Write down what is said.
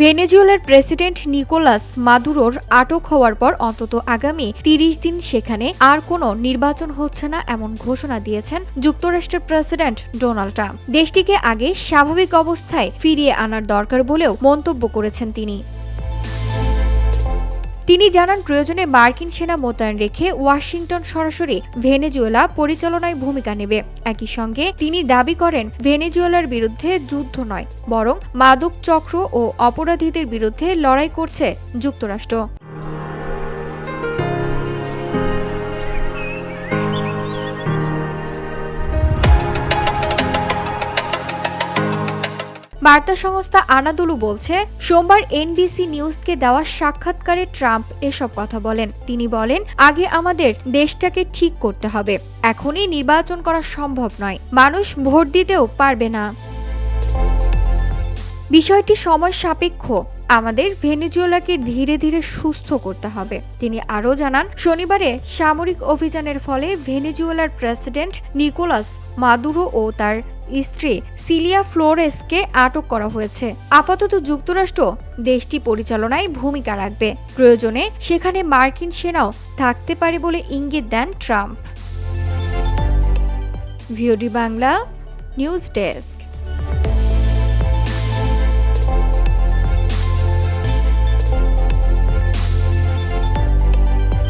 ভেনেজুয়েলার president Nicolas মাদুরোর আটক হওয়ার পর অন্তত আগামী ৩০ দিন সেখানে আর কোনো নির্বাচন হচ্ছে না এমন ঘোষণা দিয়েছেন যুক্তরাষ্ট্রের প্রেসিডেন্ট ডোনাল্ড ট্রাম্প। দেশটিকে আগে স্বাভাবিক অবস্থায় ফিরিয়ে আনার দরকার বলেও মন্তব্য করেছেন তিনি জানান প্রয়োজনে মার্কিন সেনা মোতায়েন রেখে ওয়াশিংটন সরাসরি ভেনেজুয়েলা পরিচালনায় ভূমিকা নেবে। একই সঙ্গে তিনি দাবি করেন ভেনেজুয়েলার বিরুদ্ধে যুদ্ধ নয়, বরং মাদক চক্র ও অপরাধীদের বিরুদ্ধে লড়াই করছে যুক্তরাষ্ট্র। বার্তা সংস্থা আনাদোলু বলছে, সোমবার এনবিসি নিউজকে দেওয়া সাক্ষাৎকারে ট্রাম্প এসব কথা বলেন। তিনি বলেন, আগে আমাদের দেশটাকে ঠিক করতে হবে, এখনই নির্বাচন করা সম্ভব নয়, মানুষ ভোট দিতেও পারবে না। বিষয়টি সময় সাপেক্ষ, আমাদের ভেনেজুয়েলাকে ধীরে ধীরে সুস্থ করতে হবে। তিনি আরও জানান, শনিবারে সামরিক অভিযানের ফলে ভেনেজুয়েলার প্রেসিডেন্ট নিকোলাস মাদুরো ও তার স্ত্রী সিলিয়া ফ্লোরেসকে আটক করা হয়েছে। আপাতত যুক্তরাষ্ট্র দেশটি পরিচালনায় ভূমিকা রাখবে, প্রয়োজনে সেখানে মার্কিন সেনাও থাকতে পারে বলে ইঙ্গিত দেন Trump. VOD Bangla news desk.